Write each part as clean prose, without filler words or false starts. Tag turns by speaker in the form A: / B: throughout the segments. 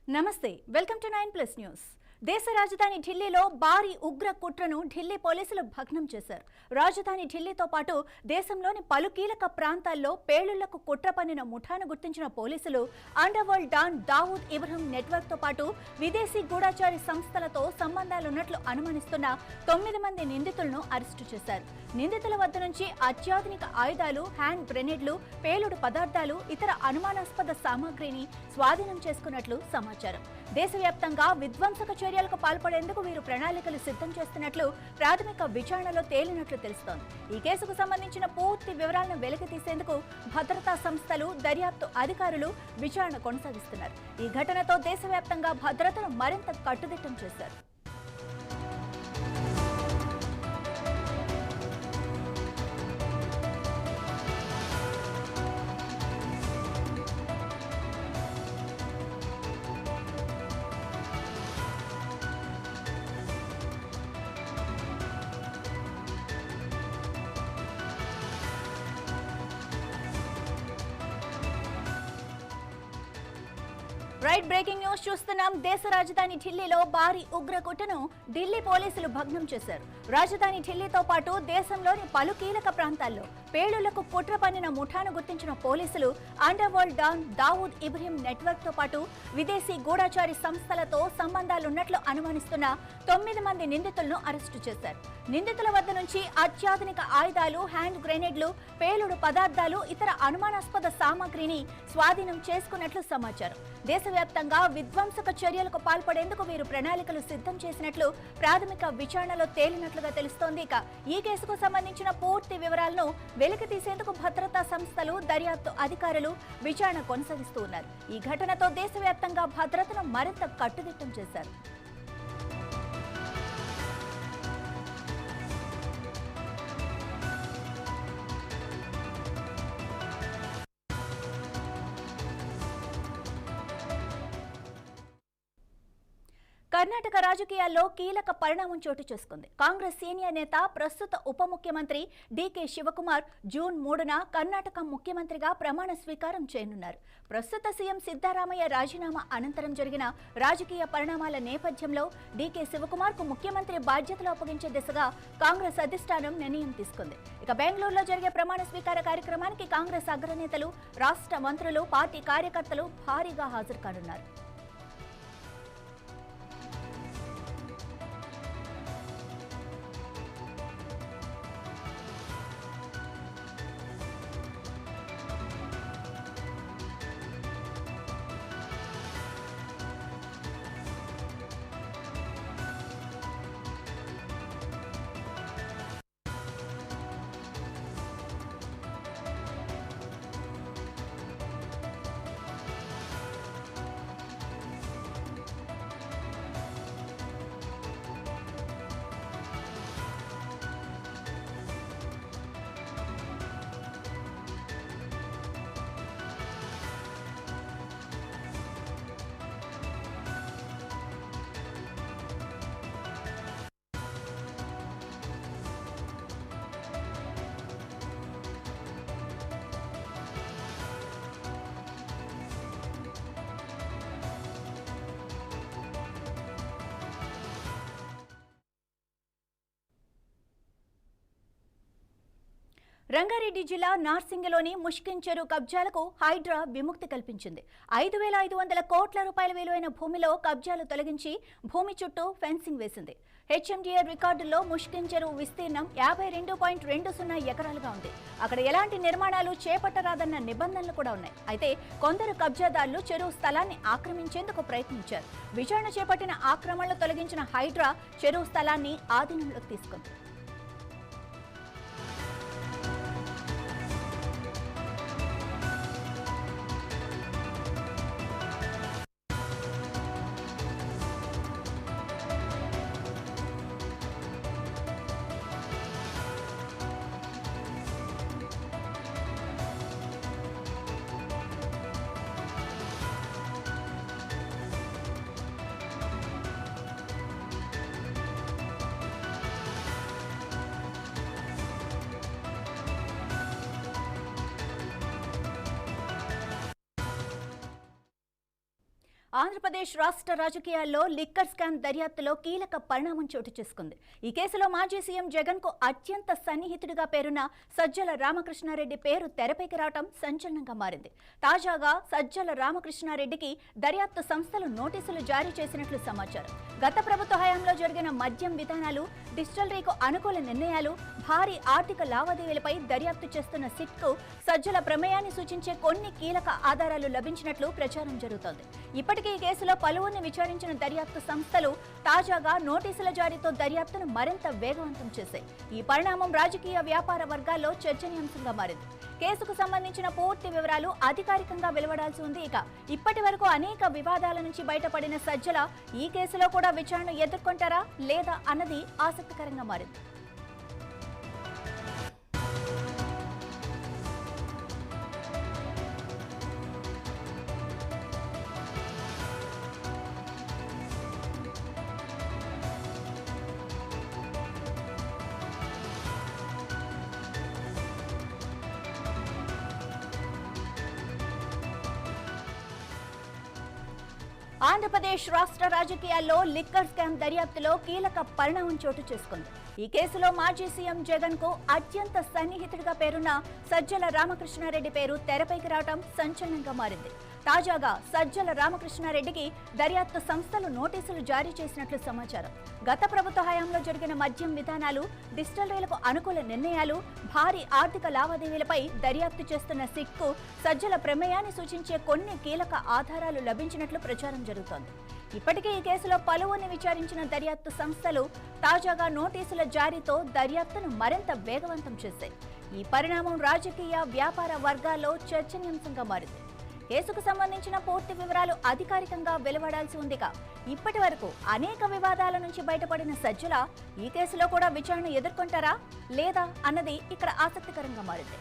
A: నమస్తే welcome to 9+ news. దేశ రాజధాని ఢిల్లీలో భారీ ఉగ్ర కుట్రను ఢిల్లీ పోలీసులు భగ్నం చేశారు. రాజధాని ఢిల్లీతో పాటు దేశంలోని పలు కీలక ప్రాంతాల్లో పేలుళ్లకు కుట్ర పన్నిన ముఠాను గుర్తించిన పోలీసులు underworld don Dawood Ibrahim network తో పాటు విదేశీ గూఢచారి సంస్థలతో సంబంధాలున్నట్లు అనుమానిస్తున్న 9 మంది నిందితులను అరెస్టు చేశారు. నిందితుల వద్ద నుంచి అత్యాధునిక ఆయుధాలు, హ్యాండ్ గ్రెనేడ్లు, పేలుడు పదార్థాలు, ఇతర అనుమానాస్పద సామాగ్రిని స్వాధీనం చేసుకున్నట్లు సమాచారం. దేశవ్యాప్తంగా విధ్వంసక చర్యలకు పాల్పడేందుకు వీరు ప్రణాళికలు సిద్ధం చేస్తున్నట్లు ప్రాథమిక విచారణలో తేలినట్లు తెలుస్తోంది. ఈ కేసుకు సంబంధించిన పూర్తి వివరాలను వెలికి తీసేందుకు భద్రతా సంస్థలు, దర్యాప్తు అధికారులు విచారణ కొనసాగిస్తున్నారు. ఈ ఘటనతో దేశవ్యాప్తంగా భద్రతను మరింత కట్టుదిట్టం చేశారు. రైట్, బ్రేకింగ్ న్యూస్ చూస్తున్నాం. దేశ రాజధాని ఢిల్లీలో భారీ ఉగ్ర కుట్రను ఢిల్లీ పోలీసులు భగ్నం చేశారు. రాజధాని ఢిల్లీతో పాటు దేశంలోని పలు కీలక ప్రాంతాల్లో పేలుళ్లకు కుట్ర పన్నిన ముఠాను గుర్తించిన పోలీసులు underworld don Dawood Ibrahim network తో పాటు విదేశీ గూఢచారి సంస్థలతో సంబంధాలున్నట్లు అనుమానిస్తున్న 9 మంది నిందితులను అరెస్టు చేశారు. నిందితుల వద్ద నుంచి అత్యాధునిక ఆయుధాలు, హ్యాండ్ గ్రెనేడ్లు, పేలుడు పదార్థాలు, ఇతర అనుమానాస్పద సామాగ్రిని స్వాధీనం చేసుకున్నట్లు సమాచారం. దేశవ్యాప్తంగా విధ్వంసక చర్యలకు పాల్పడేందుకు వీరు ప్రణాళికలు సిద్ధం చేసినట్లు ప్రాథమిక విచారణలో తేలినట్లుగా తెలుస్తోంది. ఇక ఈ కేసుకు సంబంధించిన పూర్తి వివరాలను వెలికి తీసేందుకు భద్రతా సంస్థలు, దర్యాప్తు అధికారులు విచారణ కొనసాగిస్తూ ఉన్నారు. ఈ ఘటనతో దేశవ్యాప్తంగా భద్రతను మరింత కట్టుదిట్టం చేశారు. కర్ణాటక రాజకీయాల్లో కీలక పరిణామం చోటు చేసుకుంది. కాంగ్రెస్ సీనియర్ నేత, ప్రస్తుత ఉప ముఖ్యమంత్రి డీకే శివకుమార్ జూన్ 3న కర్ణాటక ముఖ్యమంత్రిగా ప్రమాణ స్వీకారం చేయనున్నారు. ప్రస్తుత సీఎం సిద్ధరామయ్య రాజీనామా అనంతరం జరిగిన రాజకీయ పరిణామాల నేపథ్యంలో డీకే శివకుమార్ కు ముఖ్యమంత్రి బాధ్యతలు అప్పగించే దిశగా కాంగ్రెస్ అధిష్టానం నిర్ణయం తీసుకుంది. ఇక బెంగళూరులో జరిగే ప్రమాణ స్వీకార కార్యక్రమానికి కాంగ్రెస్ అగ్రనేతలు, రాష్ట్ర మంత్రులు, పార్టీ కార్యకర్తలు భారీగా హాజరు కానున్నారు. రంగారెడ్డి జిల్లా నార్సింగిలోని ముష్కిన్ చెరువు కబ్జాలకు హైడ్రా విముక్తి కల్పించింది. 5,500 కోట్ల రూపాయల విలువైన భూమిలో కబ్జాలు తొలగించి భూమి చుట్టూ ఫెన్సింగ్ వేసింది. హెచ్ఎండిఏ రికార్డుల్లో ముష్కిన్ చెరువు విస్తీర్ణం 52.20 ఎకరాలుగా ఉంది. అక్కడ ఎలాంటి నిర్మాణాలు చేపట్టరాదన్న నిబంధనలు కూడా ఉన్నాయి. అయితే కొందరు కబ్జాదారులు చెరువు స్థలాన్ని ఆక్రమించేందుకు ప్రయత్నించారు. విచారణ చేపట్టిన ఆక్రమణలు తొలగించిన హైడ్రా చెరువు స్థలాన్ని ఆధీనంలోకి తీసుకుంది. ఆంధ్రప్రదేశ్ రాష్ట్ర రాజకీయాల్లో లిక్కర్ స్కామ్ దర్యాప్తులో కీలక పరిణామం చోటు చేసుకుంది. ఈ కేసులో మాజీ సీఎం జగన్ కు అత్యంత సన్నిహితుడిగా పేరున్న సజ్జల రామకృష్ణారెడ్డి పేరు తెరపైకి రావడం సంచలనంగా మారింది. తాజాగా సజ్జల రామకృష్ణారెడ్డికి దర్యాప్తు సంస్థలు నోటీసులు జారీ చేసినట్లు సమాచారం. గత ప్రభుత్వ హయాంలో జరిగిన మద్యం విధానాలు, డిస్టిలరీకు అనుకూల నిర్ణయాలు, భారీ ఆర్థిక లావాదేవీలపై దర్యాప్తు చేస్తున్న సిట్ కు సజ్జల ప్రమేయాన్ని సూచించే కొన్ని కీలక ఆధారాలు లభించినట్లు ప్రచారం జరుగుతోంది. ఇప్పటికే ఈ కేసులో పలువురిని విచారించిన దర్యాప్తు సంస్థలు తాజాగా నోటీసుల జారీతో దర్యాప్తును మరింత వేగవంతం చేశాయి. ఈ పరిణామం రాజకీయ వ్యాపార వర్గాల్లో చర్చనీయాంశంగా మారింది. కేసుకు సంబంధించిన పూర్తి వివరాలు అధికారికంగా వెలువడాల్సి ఉంది. ఇప్పటి వరకు అనేక వివాదాల నుంచి బయటపడిన సజ్జల ఈ కేసులో కూడా విచారణ ఎదుర్కొంటారా లేదా అన్నది ఆసక్తికరంగా మారింది. ఆంధ్రప్రదేశ్ రాష్ట్ర రాజకీయాల్లో లిక్కర్ స్కామ్ దర్యాప్తులో కీలక పరిణామం చోటు చేసుకుంది. ఈ కేసులో మాజీ సీఎం జగన్ కు అత్యంత సన్నిహితుడిగా పేరున్న సజ్జల రామకృష్ణారెడ్డి పేరు తెరపైకి రావడం సంచలనంగా మారింది. తాజాగా సజ్జల రామకృష్ణారెడ్డికి దర్యాప్తు సంస్థలు నోటీసులు జారీ చేసినట్లు సమాచారం. గత ప్రభుత్వ హయాంలో జరిగిన మద్యం విధానాలు, డిస్టిలరీలకు అనుకూల నిర్ణయాలు, భారీ ఆర్థిక లావాదేవీలపై దర్యాప్తు చేస్తున్న సిట్ కు సజ్జల ప్రమేయాన్ని సూచించే కొన్ని కీలక ఆధారాలు లభించినట్లు ప్రచారం జరుగుతోంది. ఇప్పటికే ఈ కేసులో పలువురిని విచారించిన దర్యాప్తు సంస్థలు తాజాగా నోటీసుల జారీతో దర్యాప్తును మరింత వేగవంతం చేశాయి. ఈ పరిణామం రాజకీయ వ్యాపార వర్గాల్లో చర్చనీయాంశంగా మారింది. కేసుకు సంబంధించిన పూర్తి వివరాలు అధికారికంగా వెలువడాల్సి ఉందిగా ఇప్పటి వరకు అనేక వివాదాల నుంచి బయటపడిన సజ్జల ఈ కేసులో కూడా విచారణ ఎదుర్కొంటారా లేదా అన్నది ఇక్కడ ఆసక్తికరంగా మారింది.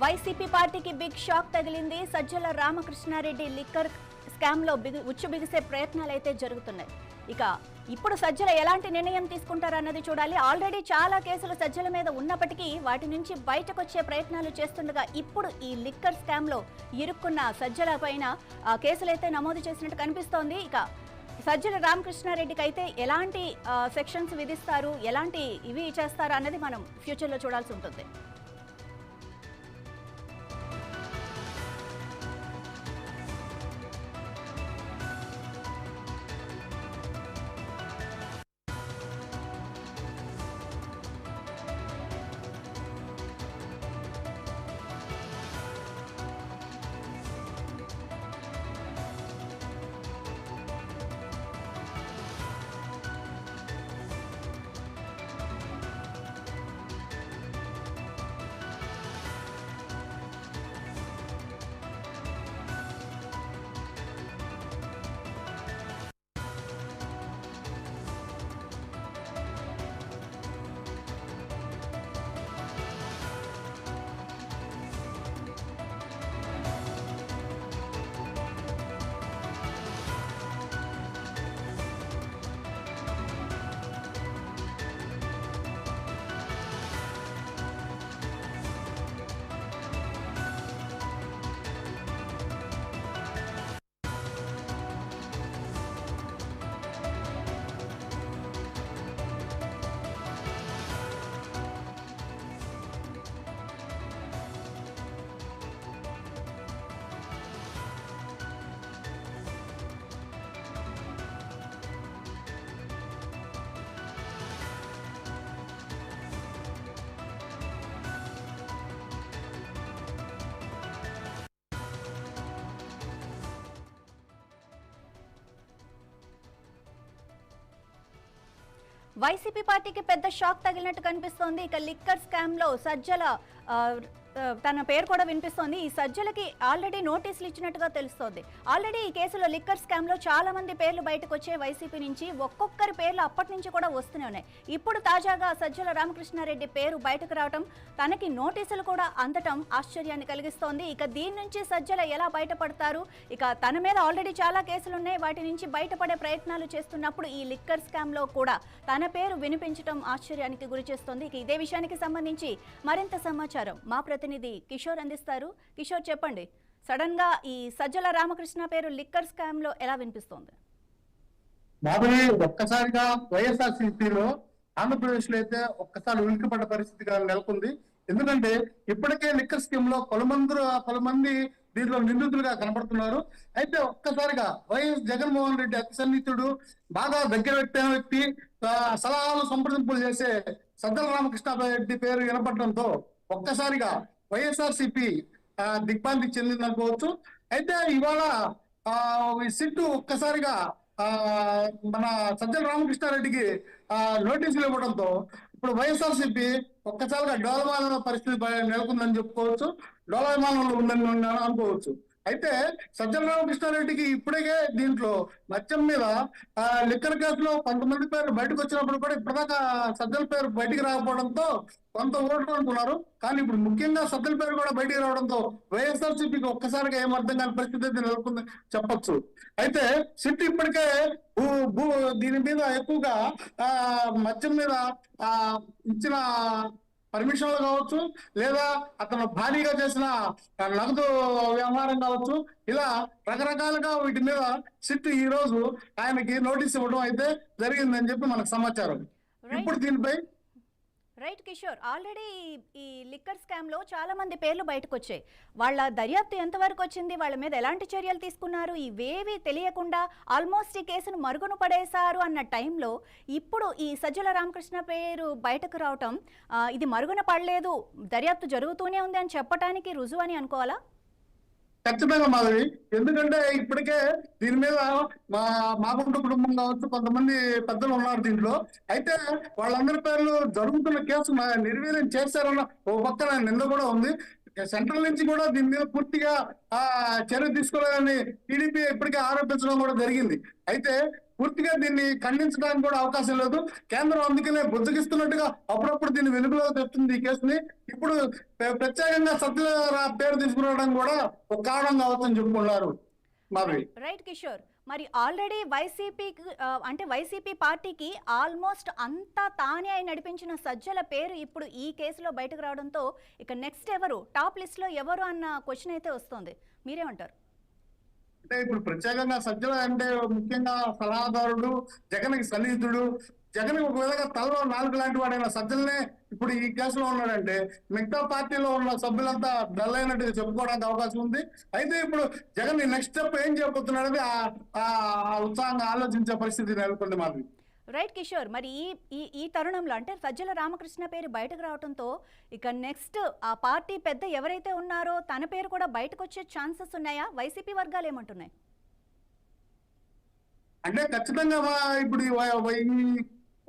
A: వైసీపీ పార్టీకి బిగ్ షాక్ తగిలింది. సజ్జల రామకృష్ణారెడ్డి లిక్కర్ స్కామ్ లో ఉచ్చు బిగిసే ప్రయత్నాలు అయితే జరుగుతున్నాయి. ఇప్పుడు సజ్జల ఎలాంటి నిర్ణయం తీసుకుంటారన్నది చూడాలి. ఆల్రెడీ చాలా కేసులు సజ్జల మీద ఉన్నప్పటికీ వాటి నుంచి బయటకు వచ్చే ప్రయత్నాలు చేస్తుండగా ఇప్పుడు ఈ లిక్కర్ స్కామ్ లో ఇరుక్కున్న సజ్జల పైన కేసులైతే నమోదు చేసినట్టు కనిపిస్తోంది. సజ్జల రామకృష్ణారెడ్డికి అయితే ఎలాంటి సెక్షన్స్ విధిస్తారు, ఎలాంటి ఇవి చేస్తారు అన్నది మనం ఫ్యూచర్ లో చూడాల్సి ఉంటుంది. వైసీపీ పార్టీకి పెద్ద షాక్ తగిలినట్టు కనిపిస్తోంది. లిక్కర్ స్కామ్ లో సజ్జల తన పేరు కూడా వినిపిస్తోంది. ఈ సజ్జలకి ఆల్రెడీ నోటీసులు ఇచ్చినట్టుగా తెలుస్తోంది. ఆల్రెడీ ఈ కేసులో లిక్కర్ స్కామ్ లో చాలా మంది పేర్లు బయటకు వచ్చే వైసీపీ నుంచి ఒక్కొక్కరి పేర్లు అప్పటి నుంచి కూడా వస్తూనే ఉన్నాయి. ఇప్పుడు తాజాగా సజ్జల రామకృష్ణారెడ్డి పేరు బయటకు రావడం, తనకి నోటీసులు కూడా అందటం ఆశ్చర్యాన్ని కలిగిస్తోంది. ఇక దీని నుంచి సజ్జల ఎలా బయటపడతారు? ఇక తన మీద ఆల్రెడీ చాలా కేసులు ఉన్నాయి, వాటి నుంచి బయటపడే ప్రయత్నాలు చేస్తున్నప్పుడు ఈ లిక్కర్ స్కామ్ లో కూడా తన పేరు వినిపించడం ఆశ్చర్యానికి గురి చేస్తోంది. ఇక ఇదే విషయానికి సంబంధించి మరింత సమాచారం మా ప్రతినిధి కిషోర్ అందిస్తారు. కిషోర్, చెప్పండి, సడన్ గా ఈ సజ్జల రామకృష్ణ పేరు లిక్కర్ స్కామ్ లో ఎలా వినిపిస్తోంది?
B: మాధవి, ఒక్కసారిగా వైఎస్ఆర్సీపీలో ఆంధ్రప్రదేశ్ లో అయితే ఒక్కసారి ఉలిక్కిపడ్డ పరిస్థితిగా నెలకొంది. ఎందుకంటే ఇప్పటికే లిక్కర్ స్కీమ్ లో పలుమంది దీంట్లో నిందితులుగా కనబడుతున్నారు. అయితే ఒక్కసారిగా వైఎస్ జగన్మోహన్ రెడ్డి అతి సన్నిహితుడు, బాగా దగ్గర పెట్టిన వ్యక్తి, సలహాలు సంప్రదింపులు చేసే సజ్జల రామకృష్ణారెడ్డి పేరు వినపడడంతో ఒక్కసారిగా వైఎస్ఆర్సీపీ దిగ్భ్రాంతికి చెందిందనుకోవచ్చు. అయితే ఇవాళ సిట్టు ఒక్కసారిగా మన సజ్జల రామకృష్ణారెడ్డికి నోటీసులు ఇవ్వడంతో ఇప్పుడు వైఎస్ఆర్సీపీ ఒక్కసారిగా డోలమాన పరిస్థితి నెలకొందని చెప్పుకోవచ్చు, డోలమానంలో ఉందని అనుకోవచ్చు. అయితే సజ్జల రామకృష్ణారెడ్డికి ఇప్పటికే దీంట్లో మద్యం మీద లిక్కర్ కేసులో కొంతమంది పేరు బయటకు వచ్చినప్పుడు కూడా ఇప్పటిదాకా సజ్జల పేరు బయటికి రాకపోవడంతో కొంత ఓట్లు అనుకున్నారు. కానీ ఇప్పుడు ముఖ్యంగా సజ్జల పేరు కూడా బయటికి రావడంతో వైఎస్ఆర్సీపీకి ఒక్కసారిగా ఏం అర్థం కాని పరిస్థితి అయితే నెలకొంది చెప్పచ్చు. అయితే సిట్ ఇప్పటికే దీని మీద ఎక్కువగా మద్యం మీద ఇచ్చిన పర్మిషన్లు కావచ్చు, లేదా అతను భారీగా చేసిన నగదు వ్యవహారం కావచ్చు, ఇలా రకరకాలుగా వీటి మీద సిట్ ఈ రోజు ఆయనకి నోటీస్ ఇవ్వడం అయితే జరిగిందని చెప్పి మనకు సమాచారం. ఇప్పుడు దీనిపై
A: రైట్ కిషోర్, ఆల్రెడీ ఈ లిక్కర్ స్కామ్ లో చాలా మంది పేర్లు బయటకు వచ్చాయి. వాళ్ళ దర్యాప్తు ఎంతవరకు వచ్చింది? వాళ్ళ మీద ఎలాంటి చర్యలు తీసుకున్నారు? ఇవేవి తెలియకుండా ఆల్మోస్ట్ ఈ కేసును మరుగున పడేశారు అన్న టైంలో ఇప్పుడు ఈ సజ్జల రామకృష్ణ పేరు బయటకు రావటం, ఇది మరుగున పడలేదు, దర్యాప్తు జరుగుతూనే ఉంది అని చెప్పడానికి రుజువు అని అనుకోవాలా?
B: ఖచ్చితంగా మాధవి, ఎందుకంటే ఇప్పటికే దీని మీద మాగుంట కుటుంబం కావచ్చు, కొంతమంది పెద్దలు ఉన్నారు దీంట్లో. అయితే వాళ్ళందరి పేర్లు జరుగుతున్న కేసు నిర్వీర్యం చేశారన్న ఓ పక్కన నింద కూడా ఉంది. సెంట్రల్ నుంచి కూడా దీని మీద పూర్తిగా చర్య తీసుకోలేదని టీడీపీ ఇప్పటికే ఆరోపించడం కూడా జరిగింది. అయితే పూర్తిగా దీన్ని ఖండించడానికి కూడా అవకాశం లేదు. కేంద్రం అందుకనే బుజ్జగిస్తున్నట్టుగా అప్పుడప్పుడు దీన్ని వెలుగులో తెస్తుంది ఈ కేసుని. ఇప్పుడు ప్రత్యేకంగా సజ్జల పేరు తీసుకురావడం కూడా ఒక కారణం కావచ్చని చెప్పుకున్నారు.
A: రైట్ కిషోర్, మరి ఆల్రెడీ వైసీపీ పార్టీకి ఆల్మోస్ట్ అంతా తానే అయి నడిపించిన సజ్జల పేరు ఇప్పుడు ఈ కేసులో బయటకు రావడంతో ఇక నెక్స్ట్ ఎవరు, టాప్ లిస్ట్ లో ఎవరు అన్న క్వశ్చన్ అయితే వస్తుంది. మీరేమంటారు?
B: అంటే ఇప్పుడు ప్రత్యేకంగా సజ్జల అంటే ముఖ్యంగా సలహాదారుడు, జగన్కి సన్నిహితుడు, జగన్ ఒక విధంగా తలలో నాలుగు లాంటి వాడైన సజ్జలనే ఇప్పుడు ఈ కేసులో ఉన్నాడంటే మిగతా పార్టీలో ఉన్న సభ్యులంతా డల్ అయినట్టు చెప్పుకోవడానికి అవకాశం ఉంది. అయితే ఇప్పుడు జగన్ నెక్స్ట్ స్టెప్ ఏం చేయబోతున్నాడని ఉత్సాహంగా ఆలోచించే పరిస్థితి నెలకొంది మాది.
A: రైట్ కిషోర్, మరి ఈ తరుణంలో అంటే సజ్జల రామకృష్ణ పేరు బయటకు రావడంతో ఇక నెక్స్ట్ ఆ పార్టీ పెద్ద ఎవరైతే ఉన్నారో తన పేరు కూడా బయటకు వచ్చే ఛాన్సెస్ ఉన్నాయా? వైసీపీ వర్గాలు ఏమంటున్నాయి?
B: అంటే ఖచ్చితంగా ఇప్పుడు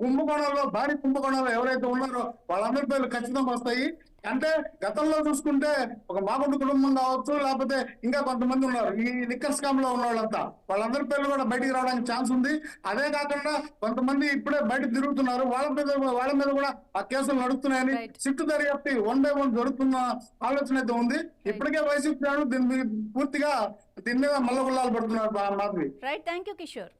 B: కుంభకోణంలో భారీ కుంభకోణంలో ఎవరైతే ఉన్నారో వాళ్ళందరి పేర్లు ఖచ్చితంగా వస్తాయి. అంటే గతంలో చూసుకుంటే ఒక మాగుంట కుటుంబం కావచ్చు, లేకపోతే ఇంకా కొంతమంది ఉన్నారు ఈ లిక్కర్ స్కామ్ లో ఉన్న వాళ్ళందరి పేర్లు కూడా బయటికి రావడానికి ఛాన్స్ ఉంది. అదే కాకుండా కొంతమంది ఇప్పుడే బయట తిరుగుతున్నారు, వాళ్ళ మీద కూడా ఆ కేసులు నడుస్తున్నాయని సిట్టు దర్యాప్తు 1 by 1 జరుగుతున్న ఆలోచన అయితే ఉంది. ఇప్పటికే వైసీపీ దీని పూర్తిగా దీని మీద మల్లగుల్లాలు పడుతున్నారు.
A: Right, thank you Kishore.